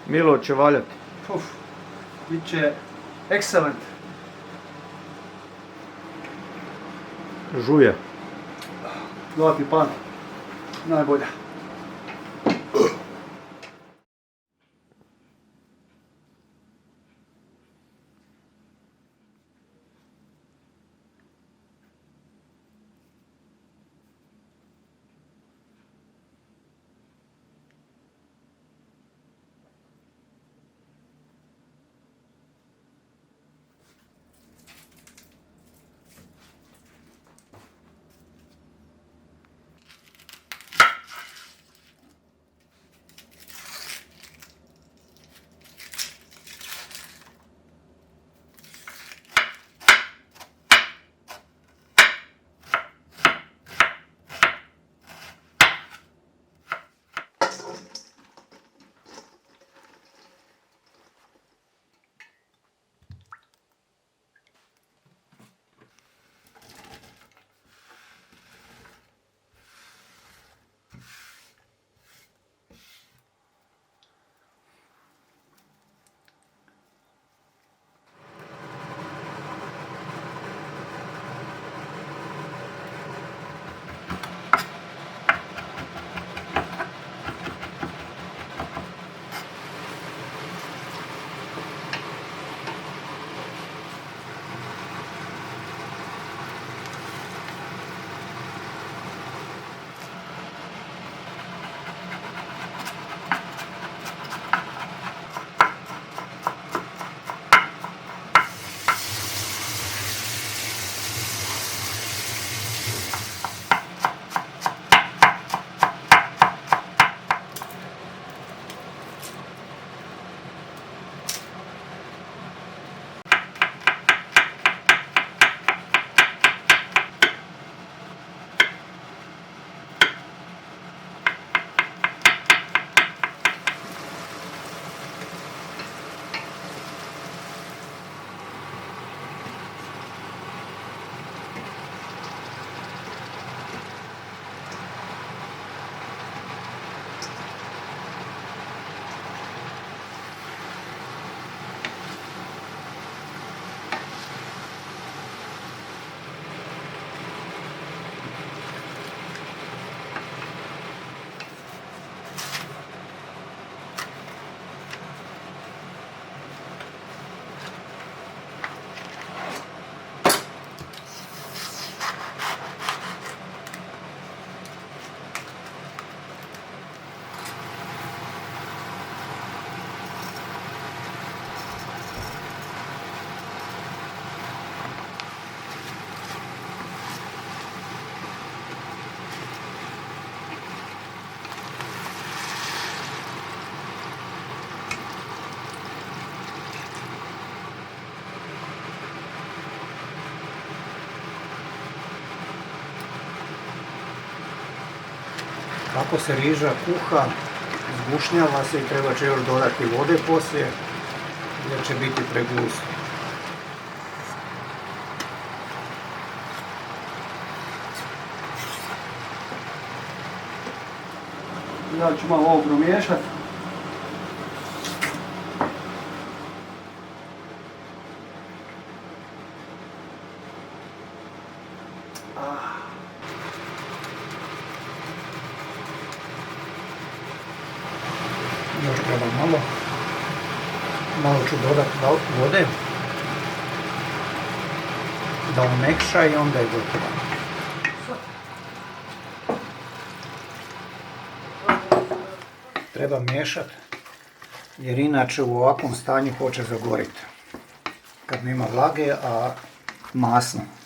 Milo će valjati. Bit će excellent. Žuje. Zlatni pan. Najbolja. Kako se riža kuha, zgušnjava se i treba će još dodati vode poslije jer će biti pregusto. Ja ću malo ovo promiješati. Još treba malo ću dodati vode da umekša i onda je gotovo. Treba miješati jer inače u ovakvom stanju hoće zagoriti kad nema vlage, a masno.